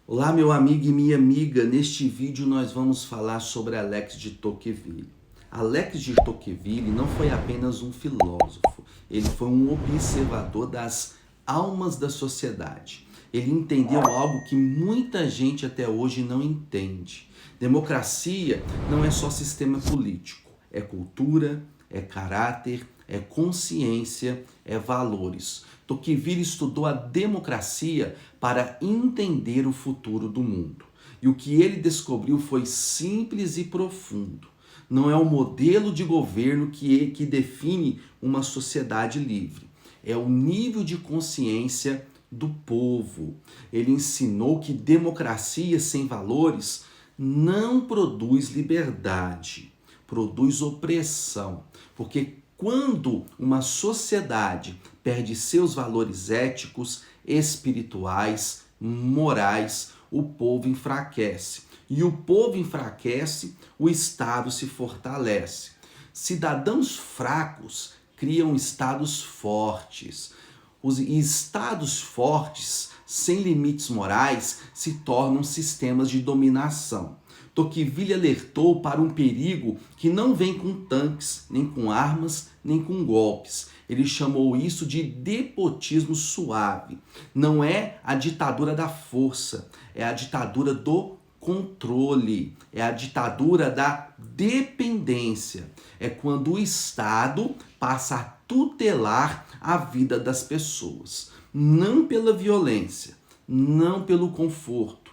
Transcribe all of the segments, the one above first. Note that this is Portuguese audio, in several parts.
Olá, meu amigo e minha amiga. Neste vídeo nós vamos falar sobre Alex de Tocqueville. Alex de Tocqueville não foi apenas um filósofo, ele foi um observador das almas da sociedade. Ele entendeu algo que muita gente até hoje não entende. Democracia não é só sistema político, é cultura, é caráter, é consciência, é valores. Tocqueville estudou a democracia para entender o futuro do mundo. E o que ele descobriu foi simples e profundo. Não é o modelo de governo que define uma sociedade livre. É o nível de consciência do povo. Ele ensinou que democracia sem valores não produz liberdade, produz opressão. Porque quando uma sociedade perde seus valores éticos, espirituais, morais, o povo enfraquece. E o povo enfraquece, o Estado se fortalece. Cidadãos fracos criam estados fortes. Os estados fortes, sem limites morais, se tornam sistemas de dominação. Tocqueville alertou para um perigo que não vem com tanques, nem com armas, nem com golpes. Ele chamou isso de despotismo suave. Não é a ditadura da força, é a ditadura do controle, é a ditadura da dependência. É quando o Estado passa a tutelar a vida das pessoas. Não pela violência, não pelo conforto,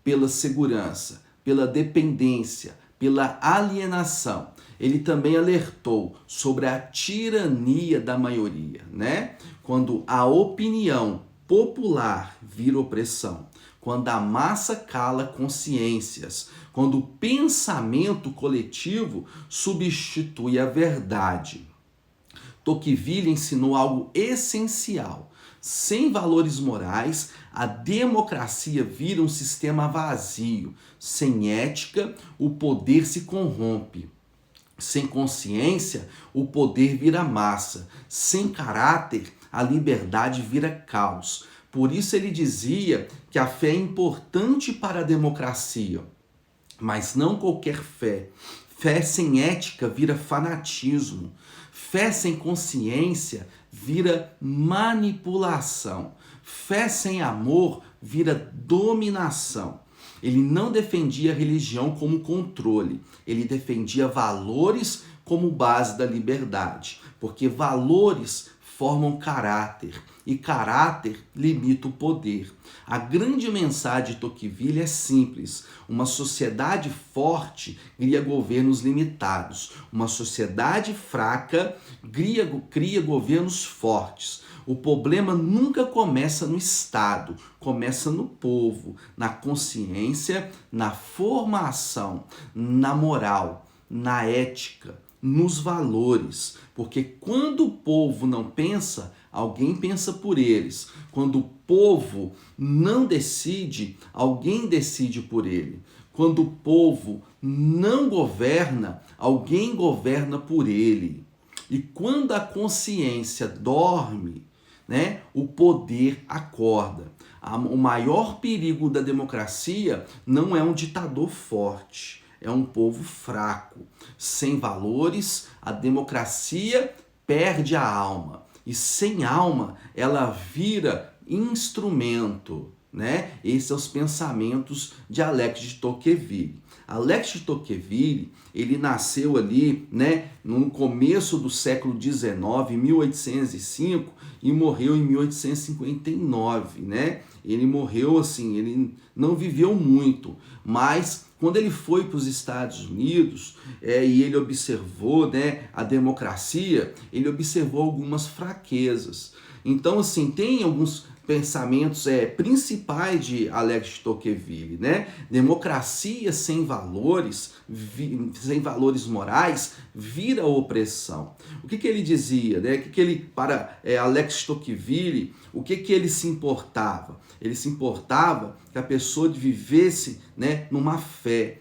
pela segurança, pela dependência, pela alienação. Ele também alertou sobre a tirania da maioria, né? Quando a opinião popular vira opressão, quando a massa cala consciências, quando o pensamento coletivo substitui a verdade. Tocqueville ensinou algo essencial. Sem valores morais, a democracia vira um sistema vazio. Sem ética, o poder se corrompe. Sem consciência, o poder vira massa. Sem caráter, a liberdade vira caos. Por isso ele dizia que a fé é importante para a democracia, mas não qualquer fé. Fé sem ética vira fanatismo. Fé sem consciência vira manipulação. Fé sem amor vira dominação. Ele não defendia a religião como controle, ele defendia valores como base da liberdade, porque valores formam caráter e caráter limita o poder. A grande mensagem de Tocqueville é simples: uma sociedade forte cria governos limitados, uma sociedade fraca cria governos fortes. O problema nunca começa no Estado, começa no povo, na consciência, na formação, na moral, na ética, nos valores. Porque quando o povo não pensa, alguém pensa por eles. Quando o povo não decide, alguém decide por ele. Quando o povo não governa, alguém governa por ele. E quando a consciência dorme, né, o poder acorda. O maior perigo da democracia não é um ditador forte, é um povo fraco. Sem valores, a democracia perde a alma. E sem alma, ela vira instrumento, né? Esses são os pensamentos de Alex de Tocqueville. Alex de Tocqueville, ele nasceu ali, né, no começo do século XIX, em 1805, e morreu em 1859, né? Ele morreu assim, ele não viveu muito, mas quando ele foi para os Estados Unidos e ele observou, né, a democracia, ele observou algumas fraquezas. Então, assim, tem alguns pensamentos principais de Alex de Tocqueville, né? Democracia sem valores morais, vira opressão. O que ele dizia, né? Para Alex de Tocqueville, o que ele se importava? Ele se importava que a pessoa vivesse, né, numa fé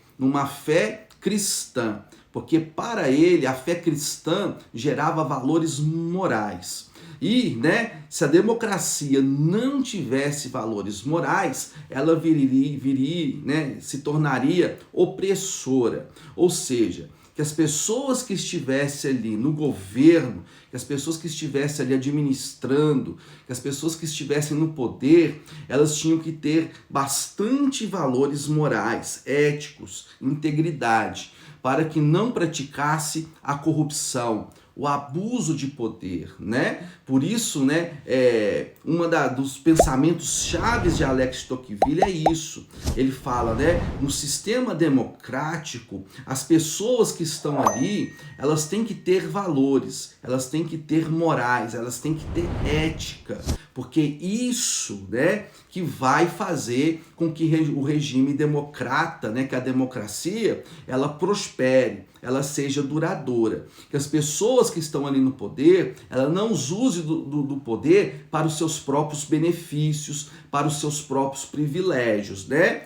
cristã, porque para ele a fé cristã gerava valores morais. E, né, se a democracia não tivesse valores morais, ela viria, né, se tornaria opressora. Ou seja, que as pessoas que estivessem ali no governo, que as pessoas que estivessem ali administrando, que as pessoas que estivessem no poder, elas tinham que ter bastante valores morais, éticos, integridade, para que não praticasse a corrupção, o abuso de poder, né? Por isso, né, dos pensamentos chaves de Alex de Tocqueville é isso. Ele fala, né, no sistema democrático, as pessoas que estão ali, elas têm que ter valores, elas têm que ter morais, elas têm que ter ética, porque isso, né, que vai fazer com que o regime democrata, né, que a democracia, ela prospere, ela seja duradoura. Que as pessoas que estão ali no poder, ela não use do poder para os seus próprios benefícios, para os seus próprios privilégios, né?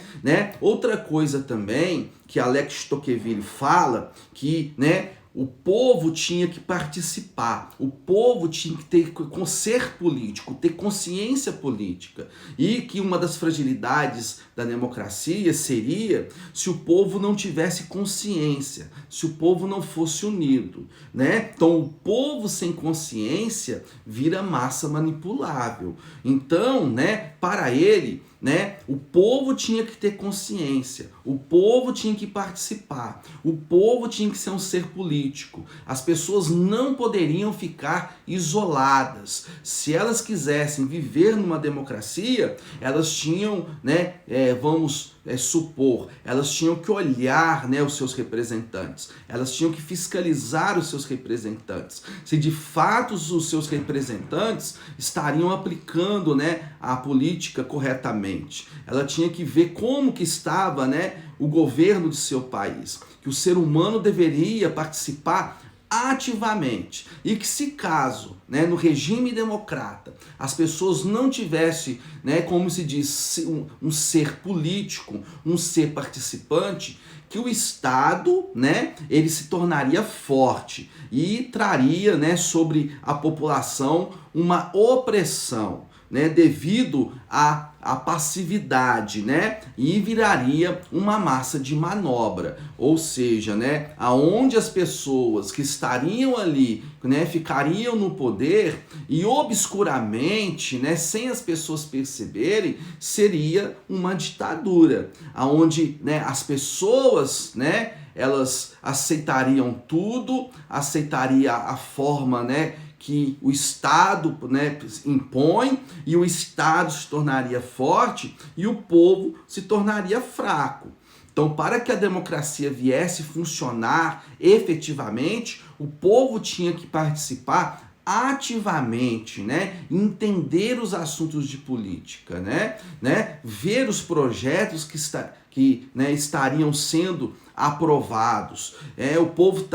Outra coisa também que Alex de Tocqueville fala, que, né, o povo tinha que participar, o povo tinha que ter ser político, ter consciência política. E que uma das fragilidades da democracia seria se o povo não tivesse consciência, se o povo não fosse unido, né? Então, o povo sem consciência vira massa manipulável. Então, né, para ele, né, o povo tinha que ter consciência, o povo tinha que participar, o povo tinha que ser um ser político. As pessoas não poderiam ficar isoladas. Se elas quisessem viver numa democracia, elas tinham, né, supor, elas tinham que olhar, né, os seus representantes, elas tinham que fiscalizar os seus representantes, se de fato os seus representantes estariam aplicando, né, a política corretamente. Ela tinha que ver como que estava, né, o governo de seu país, que o ser humano deveria participar ativamente, e que se caso, né, no regime democrata, as pessoas não tivessem, né, como se diz, um ser político, um ser participante, que o Estado, né, ele se tornaria forte e traria, né, sobre a população uma opressão, né, devido à passividade, né, e viraria uma massa de manobra, ou seja, né, aonde as pessoas que estariam ali, né, ficariam no poder e obscuramente, né, sem as pessoas perceberem, seria uma ditadura, aonde, né, as pessoas, né, elas aceitariam tudo, aceitaria a forma, né, que o Estado, né, impõe, e o Estado se tornaria forte e o povo se tornaria fraco. Então, para que a democracia viesse funcionar efetivamente, o povo tinha que participar ativamente, né? Entender os assuntos de política, né? Ver os projetos que estariam sendo aprovados. O povo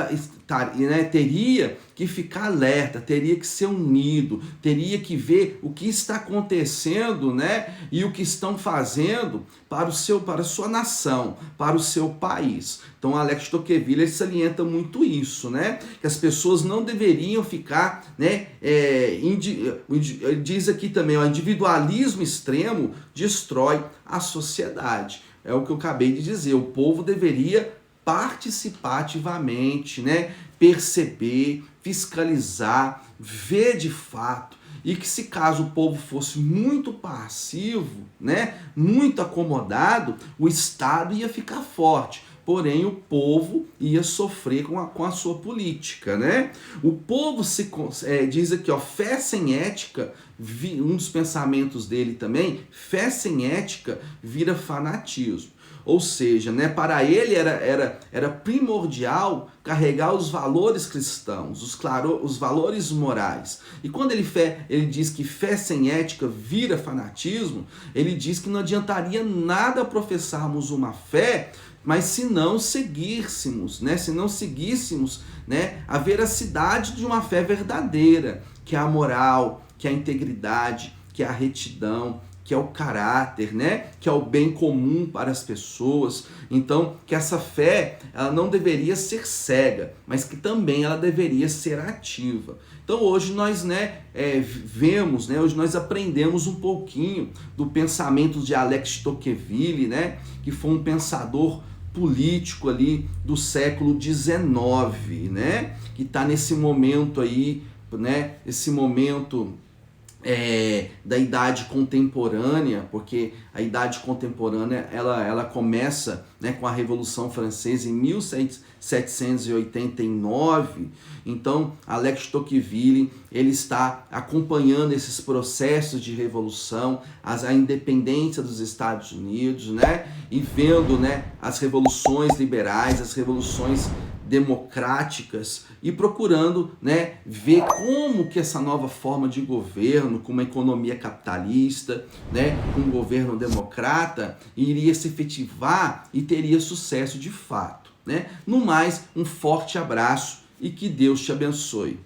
teria que ficar alerta, teria que ser unido, teria que ver o que está acontecendo, né? E o que estão fazendo para a sua nação, para o seu país. Então, Alex de Tocqueville ele salienta muito isso, né? Que as pessoas não deveriam ficar, né? Ele diz aqui também, o individualismo extremo destrói a sociedade. É o que eu acabei de dizer, o povo deveria participar ativamente, né? Perceber, fiscalizar, ver de fato, e que se caso o povo fosse muito passivo, né? Muito acomodado, o Estado ia ficar forte. Porém, o povo ia sofrer com a sua política, né? O povo diz aqui, ó, fé sem ética, um dos pensamentos dele também, fé sem ética vira fanatismo. Ou seja, né, para ele era primordial carregar os valores cristãos, os valores morais. E quando ele diz que fé sem ética vira fanatismo, ele diz que não adiantaria nada professarmos uma fé, mas se não seguíssemos, né, a veracidade de uma fé verdadeira, que é a moral, que é a integridade, que é a retidão, que é o caráter, né? Que é o bem comum para as pessoas. Então, que essa fé, ela não deveria ser cega, mas que também ela deveria ser ativa. Então hoje nós vemos, hoje nós aprendemos um pouquinho do pensamento de Alex de Tocqueville, que foi um pensador político ali do século XIX, que está nesse momento aí, esse momento da idade contemporânea, porque a idade contemporânea ela começa com a Revolução Francesa em 1789. Então, Alex de Tocqueville ele está acompanhando esses processos de revolução, a independência dos Estados Unidos, e vendo as revoluções liberais, as revoluções democráticas e procurando ver como que essa nova forma de governo, com uma economia capitalista, com um governo democrata, iria se efetivar e teria sucesso de fato. No mais, um forte abraço e que Deus te abençoe.